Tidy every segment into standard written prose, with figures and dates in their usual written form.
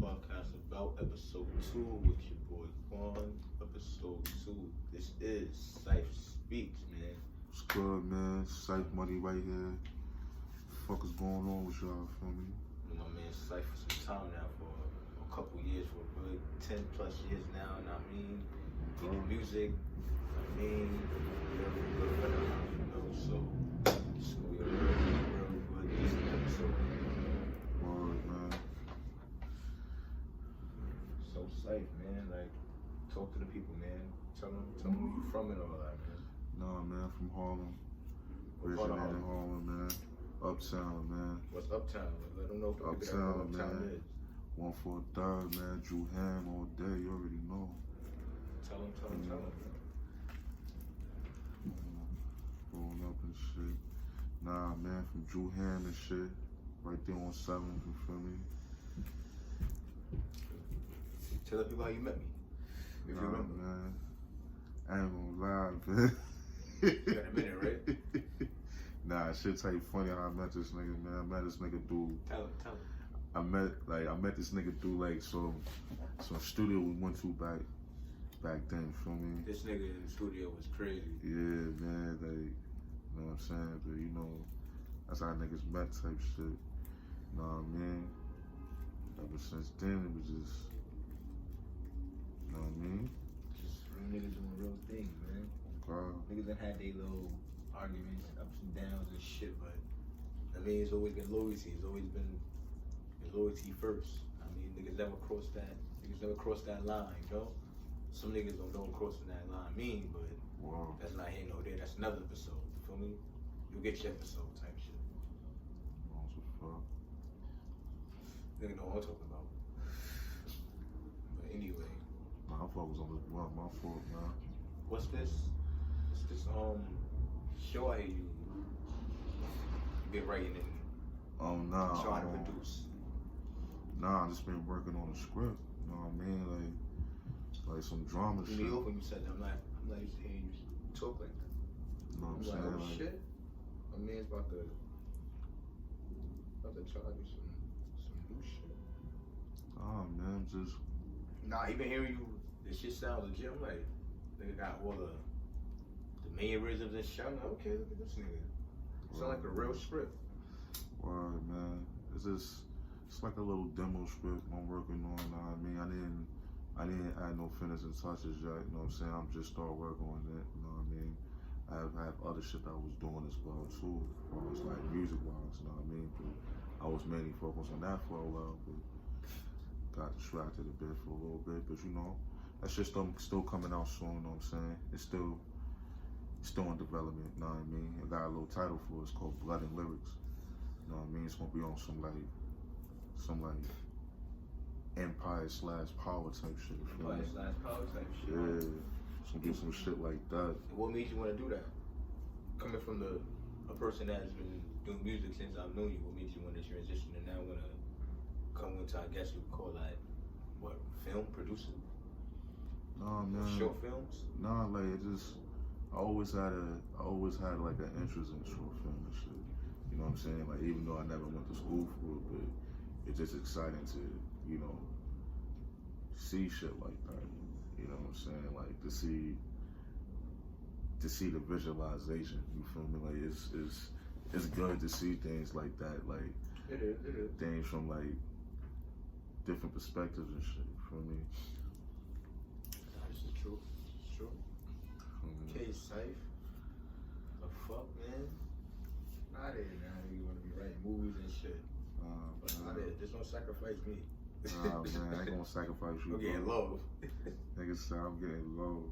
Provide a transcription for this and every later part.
podcast about episode 2 with your boy Quan. Episode 2. This is cyph Speaks, man. What's good, man? Cyph Money right here. Fuck is going on with y'all, feel me? My man cyph for some time now, for a couple years, for a good 10 plus years now, and I mean, making music, so it's gonna be a real good, decent episode. Word, man. So cyph, man, like, talk to the people, man. Tell them where you from and all that, man. Nah, man, from Harlem. What part of Originated in Harlem? Harlem, man. Uptown, man. What's Uptown? Let them know what Uptown, Uptown man. is. 143rd, man. Drew Ham all day, you already know. Tell them. Growing up and shit. Nah, man, from Drew Ham and shit. Right there on 7th, you feel me? Tell the people how you met me. If you remember. Man. I ain't gonna lie, man. You got a minute, right? Nah, shit tell you funny how I met this nigga, man. I met this nigga through. Tell him. I met this nigga through like some studio we went to back then, feel me? This nigga in the studio was crazy. Yeah, man, like, you know what I'm saying? But you know, that's how niggas met type shit. You know what I mean? Ever since then, it was just, you know what I mean? Just real niggas doing real things, man. God. Niggas done had their little arguments, ups and downs and shit, but I mean, it's always been loyalty. It's always been loyalty first. I mean, niggas never cross that line, you know? Some niggas don't know what crossing that line mean, but Wow. that's not here nor there. That's another episode. You feel me? You'll get your episode type shit. What's the fuck? Nigga know what I'm talking about. But anyway, My fault was on this blunt. My fault, man. what's this? What's this show I hear you been writing and Nah. trying to produce? Nah, I just been working on a script. You know what I mean? Like some drama You shit. me when you said that. I'm not used to hearing you talk like that. You know what I'm I'm saying? like, oh shit. My man's about to try to do some new shit. Oh man, just Nah, even hearing you, this shit sounds legit. I'm like, nigga got all the mannerisms and shit. I'm like, okay, look at this nigga. Sound like a real script. word, man. It's like a little demo script I'm working on. You know what I mean? I didn't add no finishing touches yet. You know what I'm saying? I'm just starting working on it. You know what I mean? I have other shit I was doing as well too, as far as like music wise. You know what I mean? But I was mainly focused on that for a while, but got distracted a bit for a little bit. But you know, that shit's still coming out soon. You know what I'm saying? It's still in development. You know what I mean? I got a little title for it. It's called Blood and Lyrics. You know what I mean? It's gonna be on some Empire/Power type shit. You feel me? Empire/Power type shit. Yeah, it's gonna be some shit like that. And what made you want to do that? Coming from a person that's been doing music since I've known you, what made you want to transition and now want to come into, I guess you would call that, what, film producer? Nah, man. Short films? Nah, like it just, I always had like an interest in short film and shit. You know what I'm saying? Like even though I never went to school for it, but it's just exciting to, you know, see shit like that. You know what I'm saying? Like to see the visualization. You feel me? Like it's good to see things like that. Like It is. things from like different perspectives and shit. You feel me? This is true. It's true. Okay, cyph. The fuck, man? Not it, man. You want to be writing movies and shit. But not it. Just don't sacrifice me. Nah, man, I ain't gonna sacrifice you. I'm getting bro. low. Nigga said I'm getting low.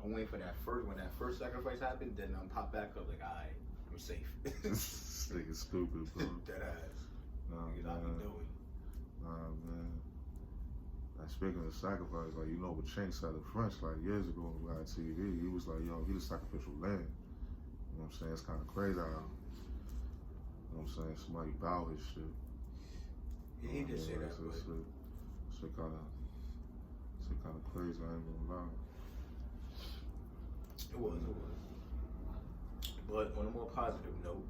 I'm waiting for that first. When that first sacrifice happened, then I'm pop back up like, alright, I'm safe. This nigga stupid, bro. Dead ass. Nah, Niggas I be man. doing. Nah, man. Like, speaking of sacrifice, like, you know what Chink said in French, like, years ago on live TV, he was like, yo, he the sacrificial lamb. You know what I'm saying? It's kind of crazy how, you know what I'm saying, somebody bow his shit. He did say that, but Shit kind of crazy, I ain't gonna lie. it was. But on a more positive note,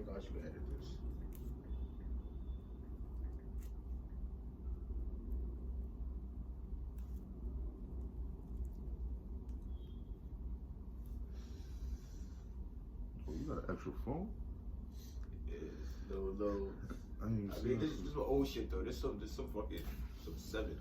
Thank God you added this. Oh, you got an extra phone? Yeah, little. I ain't I seen mean, this it. is old shit though. This some fucking some 7.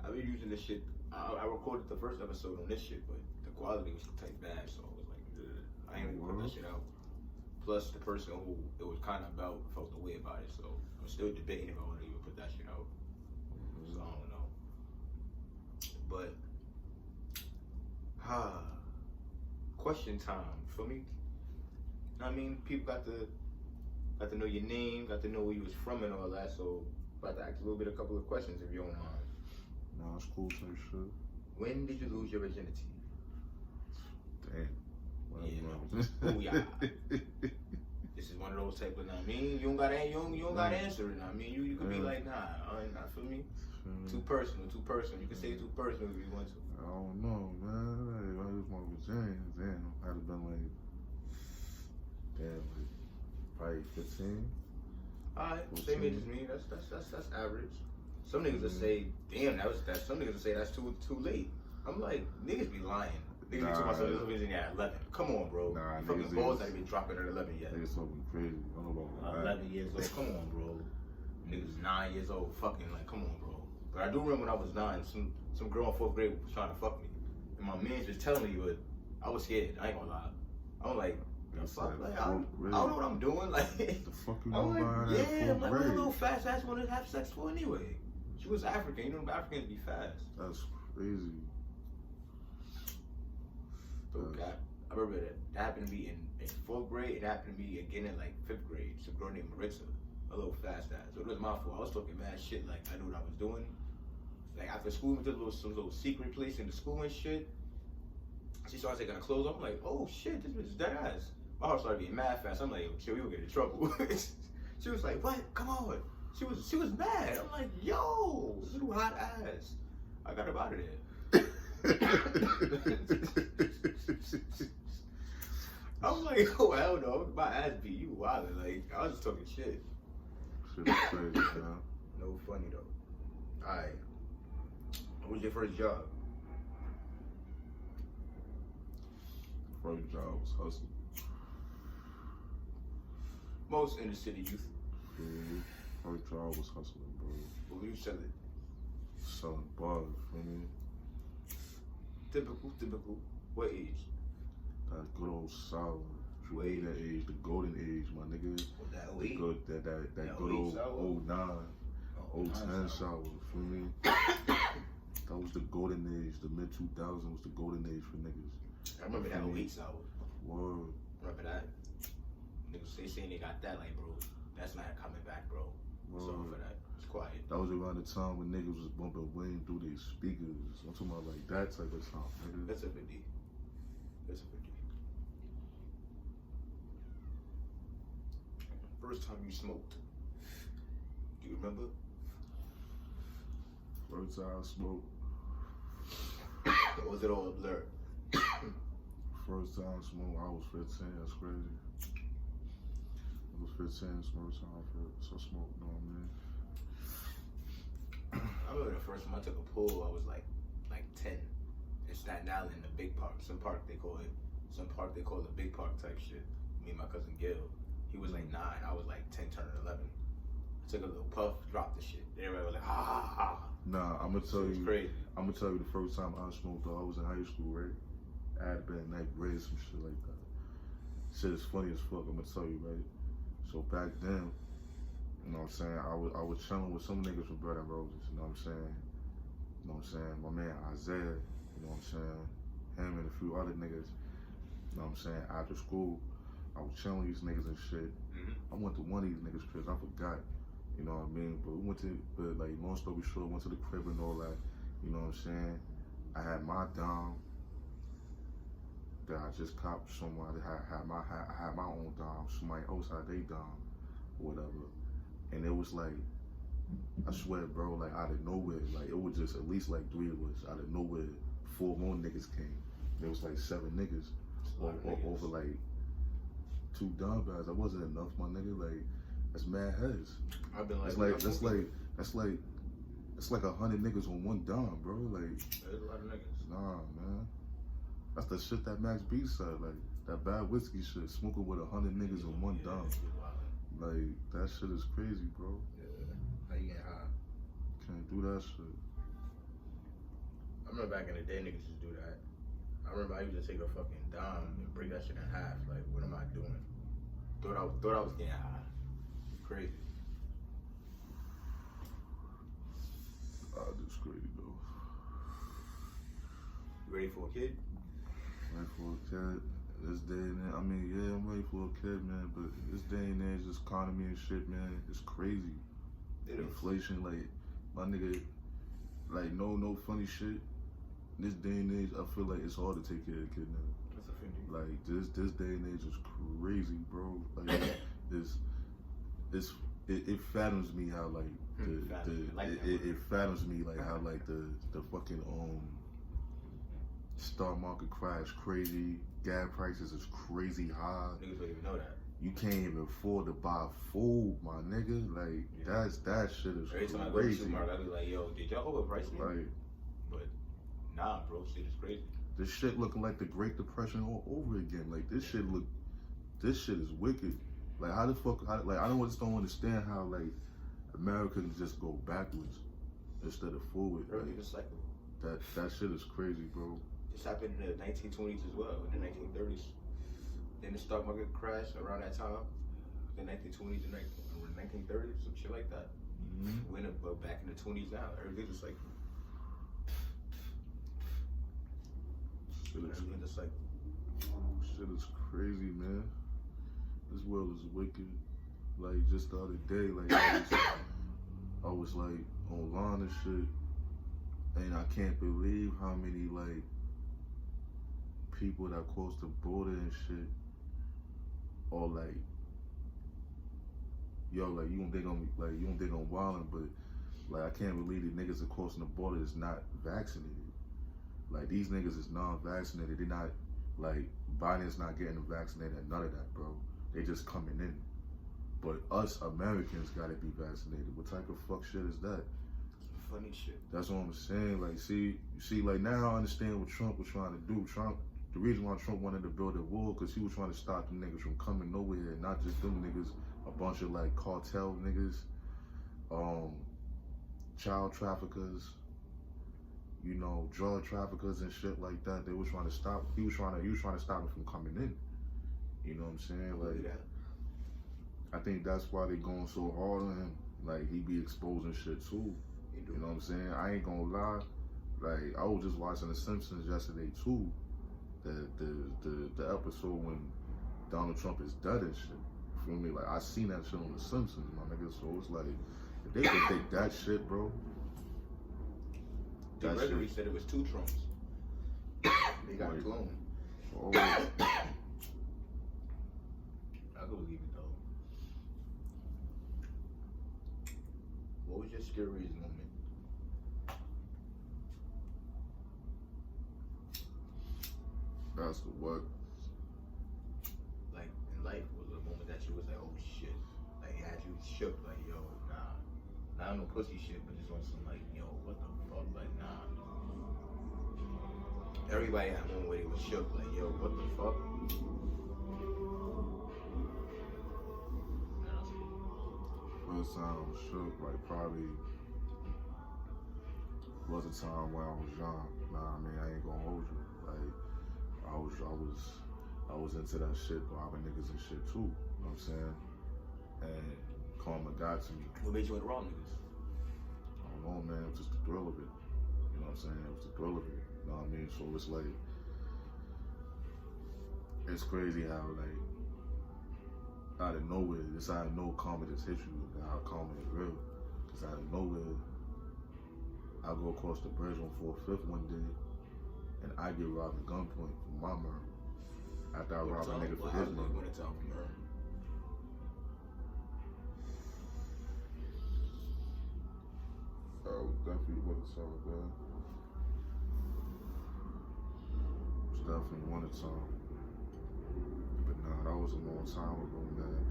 I've been using this shit. I recorded the first episode on this shit, but the quality was type bad, so I was like, ugh. I ain't even put that shit out. Plus, the person who it was kind of about felt the way about it, so I'm still debating if I want to even put that shit out. So I don't know. But, question time for me. I mean, people got to know your name, got to know where you was from and all that. So, about to ask a couple of questions if you don't mind. Nah, it's cool type shit. When did you lose your virginity? Damn. Yeah, no. Ooh, yeah. This is one of those type of, I mean, you don't gotta answer it. I mean, you could be like, nah, not for me. Too personal. You can say too personal if you want to. I don't know, man. Hey, I was my virginity. Damn, I'd have been like, probably 15. Alright, same age as me. That's average. Some niggas will say, damn, some niggas will say that's too late. I'm like, niggas be lying. Niggas be talking about something virginity at 11. Come on, bro. Nah, fucking balls not even dropping at 11 yet. Niggas talking crazy. I don't know about 11 years old. Come on, bro. Niggas 9 years old. Fucking like, come on, bro. But I do remember when I was 9, some girl in 4th grade was trying to fuck me, and my man was telling me, but I was scared. I ain't gonna lie. I'm like, the fuck? Like, I don't know what I'm doing. Like, the fuck you I'm know like, about yeah, I'm like, what a little grade? fast ass want to have sex for anyway? She was African. You know, Africans be fast. That's crazy. So, I remember that happened to me in 4th grade. It happened to me again in like 5th grade. Some girl named Maritza, a little fast ass. So it was my fault. I was talking mad shit. Like, I knew what I was doing. Like, after school, we went to some little secret place in the school and shit. She started taking her clothes off. I'm like, oh shit, this bitch is dead ass. My heart started beating mad fast. I'm like, shit, we gonna get in trouble. She was like, what? Come on. She was mad. I'm like, yo, little hot ass. I got her out of there. I'm like, oh hell no, my ass beat you wildin'. Like, I was just talking shit. Shit is crazy, man. No funny though. Alright. What was your first job? First job was hustling. Most inner city youth. First job was hustling, bro. What were you selling? Selling bars, feel me? Typical. What age? That good old solid. What age? That age, the golden age, my nigga. Oh, that The 08? good, that good old 09, 010 shower, feel me? That was the golden age. The mid 2000s was the golden age for niggas. I remember that 08 sour. Word. Remember that? Niggas saying they got that, like, bro, that's not coming back, bro. Sorry for that. It's quiet. That was around the time when niggas was bumping Wayne through their speakers. I'm talking about like that type of time, nigga. That's a 50. That's a 50. First time you smoked. Do you remember? First time I smoked. Or was it all a blur? First time I smoked, I was 15. That's crazy. I was 15. First time I smoked. You know what I mean? I remember the first time I took a pull, I was like 10. In Staten Island, the big park. Some park they call it the big park type shit. Me and my cousin Gil. He was like 9. I was like 10, turning 11. I took a little puff, dropped the shit. Everybody was like, ha ha ha. Nah, I'm gonna tell you. Crazy. I'm gonna tell you the first time I smoked though. I was in high school, right? I had been in 9th grade, some shit like that. Shit is funny as fuck. I'm gonna tell you, right? So back then, you know what I'm saying? I was chilling with some niggas from Bread and Roses. You know what I'm saying? You know what I'm saying? My man Isaiah. You know what I'm saying? Him and a few other niggas. You know what I'm saying? After school, I was chilling with these niggas and shit. I went to one of these niggas' cribs. I forgot. You know what I mean? But we went to, like, long story short, went to the crib and all that. You know what I'm saying? I had my dom that I just copped. Somebody I had my own dom. Somebody else had their dom, or whatever. And it was like, I swear, bro, like out of nowhere, like it was just at least like 3 of us. Out of nowhere, 4 more niggas came. There was like 7 niggas over like 2 dime bags. That wasn't enough, my nigga. Like, that's mad heads. I've been like, That's like 100 niggas on 1 dime, bro. Like, there's a lot of niggas. nah, man. That's the shit that Max B said. Like, that bad whiskey shit. Smoking with 100 niggas on 1 dime. Like, that shit is crazy, bro. Yeah. How you get high? Can't do that shit. I remember back in the day, niggas used to do that. I remember I used to take a fucking dime and break that shit in half. Like, what am I doing? Thought I was getting high. Crazy. That's crazy, though. You ready for a kid? Ready for a kid? This day and age, I mean, yeah, I'm ready for a kid, man. But this day and age, this economy and shit, man, it's crazy. Inflation, like, my nigga, like, no funny shit. This day and age, I feel like it's hard to take care of a kid now. That's offending. Like, this day and age is crazy, bro. Like, it fathoms me how, like, it fathoms me, like, how, like, the fucking, stock market crash crazy, gas prices is crazy high. Niggas don't even know that. You can't even afford to buy food, my nigga. Like, that shit is Every crazy. time I go to the supermarket, I be like, yo, did y'all overprice me? Like, but nah, bro, shit is crazy. this shit looking like the Great Depression all over again. Like, this shit is wicked. Like, how the fuck, like, I just don't understand how, like, America can just go backwards instead of forward. Like, the cycle. That shit is crazy, bro. This happened in the 1920s as well, in the 1930s. Then the stock market crashed around that time, the 1920s and 1930s, some shit like that. Mm-hmm. Went up back in the 20s now. Everything's just like, everything's just like, shit is crazy, man. This world is wicked. Like, just the other day, like, I was like online and shit, and I can't believe how many like people that cross the border and shit are like, yo, like, you don't think I'm wildin', but like, I can't believe the niggas that crossing the border is not vaccinated. Like, these niggas is non-vaccinated. They're not, like, Biden's not getting them vaccinated, none of that, bro. They just coming in. But us Americans gotta be vaccinated. What type of fuck shit is that? funny shit. That's what I'm saying. Like, see, like, now I understand what Trump was trying to do. The reason why Trump wanted to build a wall, because he was trying to stop the niggas from coming nowhere. Not just them niggas, a bunch of, like, cartel niggas, child traffickers, you know, drug traffickers and shit like that. They was trying to stop. He was trying to stop them from coming in. You know what I'm saying? Like, I think that's why they going so hard on him. Like, he be exposing shit too. You know what I'm saying? I ain't gonna lie. Like, I was just watching The Simpsons yesterday too. The episode when Donald Trump is dead and shit. You feel me? Like, I seen that shit on The Simpsons, my nigga. So it's like, if they could take that shit, bro. That Gregory said it was 2 Trumps. They got cloned. Oh. I could believe it though. What was your scariest moment? That's the what? Like, in life, was a moment that you was like, oh shit. Like, it had you shook, like, yo, nah. Not no pussy shit, but just on some, like, yo, what the fuck? Like, nah. Everybody had one where they was shook, like, yo, what the fuck? First time I was shook, like, probably was a time when I was young. Nah, I mean, I ain't gonna hold you. Like, I was into that shit, robbing niggas and shit too. You know what I'm saying? And karma got to me. What made you want to rob niggas? I don't know, man. It was just the thrill of it. You know what I'm saying? It was the thrill of it. You know what I mean? So it's like, it's crazy how, like, out of nowhere, this how I know karma just hit you, and how karma is real. Because out of nowhere, I go across the bridge on 4th one day, and I get robbed at gunpoint for my murder. After I robbed a nigga for his murder. Oh, definitely wasn't something, man. It's definitely one of time. But Nah, that was a long time ago, man.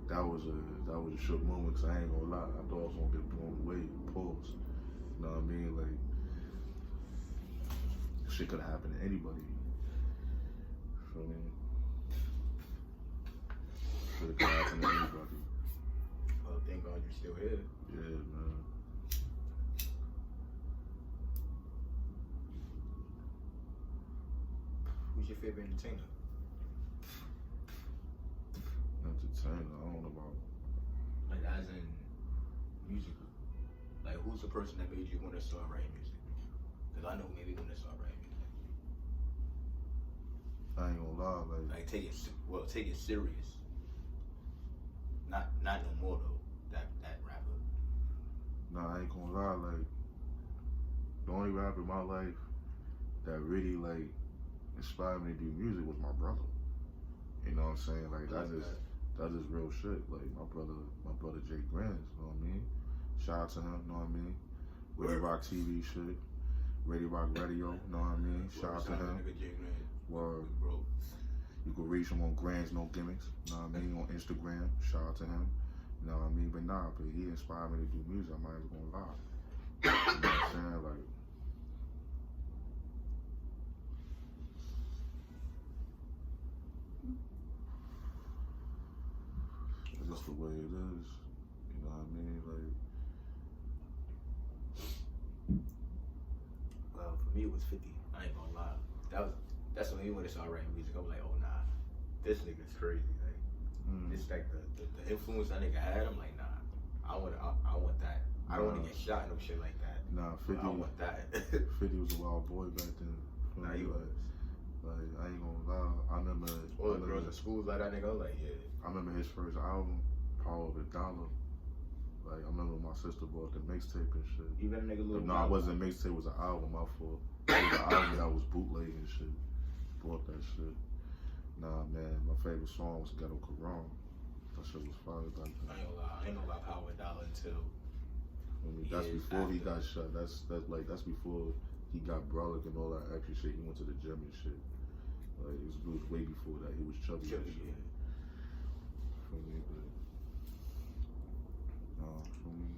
That was a shook moment, cause I ain't gonna lie. I thought I was gonna get blown away. Pause. You know what I mean? Like, shit could happen to anybody. Feel me? Shit could happen to anybody. Well, thank God you're still here. Yeah, man. Who's your favorite entertainer? Entertainer, I don't know about. Like, as in musical. Like, who's the person that made you want to start writing music? Because I know maybe when to start writing music. I ain't gonna lie, Like, take it serious. Not no more though. That rapper. nah, I ain't gonna lie, like, the only rapper in my life that really, like, inspired me to do music was my brother. You know what I'm saying? Like, that's just real shit. Like, my brother Jay Grants, you know what I mean? Shout out to him, you know what I mean? Radio Rock TV shit. Radio Rock Radio, you know what I mean? Shout out to him. Word. Bro. You can reach him on Grants No Gimmicks, you know what I mean? On Instagram, shout out to him. You know what I mean? But nah, but he inspired me to do music, I might as well lie. You know what I'm saying? Like, it's just the way it is. You know what I mean? Like, Well, for me it was 50. I ain't gonna lie. That's when he went to start writing music. I was like, oh nah, this nigga's crazy. Like, this like the influence that nigga had. I'm like, nah, I want that. I don't want to get shot no shit like that. nah, 50. I want that. 50 was a wild boy back then. Nah, he was. Like, I ain't gonna lie. I remember All the girls in schools like that nigga. I'm like, yeah. I remember his first album, Power of the Dollar. Like, I remember my sister bought the mixtape and shit. Even a nigga little. No, it wasn't a mixtape, it was an album, my fault. It was an album that was bootleg and shit. Bought that shit. Nah, man, my favorite song was Ghetto Quran. That shit was fire back then. I ain't gonna lie. I ain't know about Power Dollar until. I mean, that's before he got shot. That's before he got brolic and all that extra shit. He went to the gym and shit. Like, it was way before that. He was chubby and shit. Yeah. For me, but for me.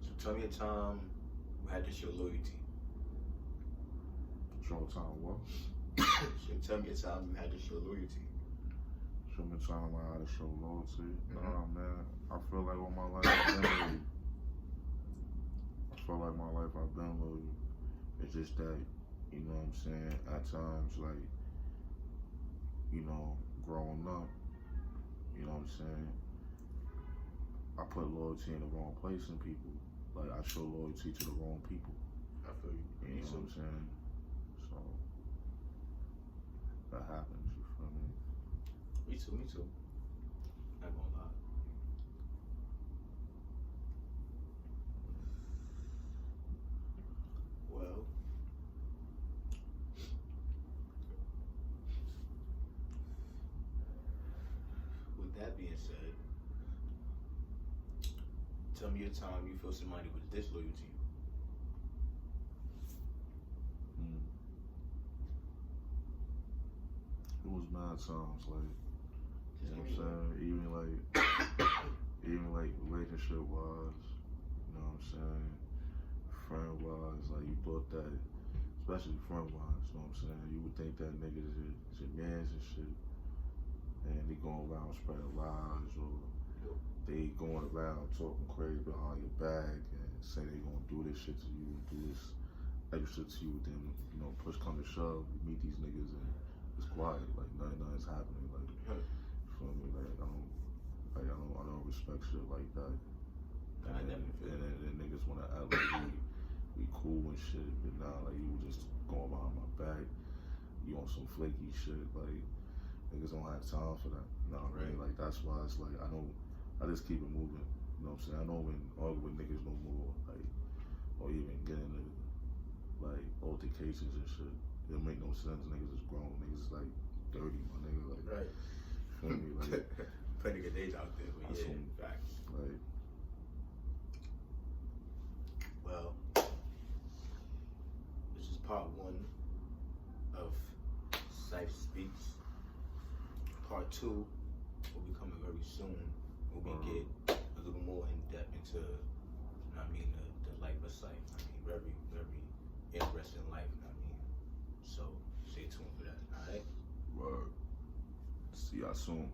So tell me a time you had to show loyalty. Show time what? So tell me a time you had to show loyalty. Show me time I had to show loyalty. Nah, man. I feel like all my life I've been loyal. I feel like my life I've been loyal. It's just that, you know what I'm saying, at times, like, you know, growing up, you know what I'm saying, I put loyalty in the wrong place in people. Like, I show loyalty to the wrong people. I feel you. You know what I'm saying? So, that happens, you feel me? Me too. Not gonna lie. Well, with that being said, tell me a time you feel somebody was disloyal to you. It was mad times, like, you know what I'm saying? Even like relationship wise, you know what I'm saying? Friend wise, like, you thought that, especially friend wise, you know what I'm saying? You would think that nigga is your mans and shit, and they going around spreading lies, or they going around talking crazy behind your back and say they gonna do this shit to you, do this extra to you, then, you know, push come to shove, you meet these niggas and it's quiet, like nothing's happening, like, you feel me? Like, I don't respect shit like that. I never feel and then niggas wanna act like we cool and shit, but nah, like, you just going behind my back, you on some flaky shit, like, niggas don't have time for that. You know what I mean? Like, that's why it's like, I just keep it moving. You know what I'm saying? I don't even argue with niggas no more, like, or even get into, like, altercations and shit. It don't make no sense. Niggas is grown. Niggas is, like, 30, my nigga. Like, right. Feel me? Like, plenty of days out there, but yeah, facts. Like, well, this is part one of Life Speaks. Part 2 will be coming very soon. We'll be get a little more in depth into, the life of Cyph. Very, very interesting life. So stay tuned for that. All right. Word. See y'all soon.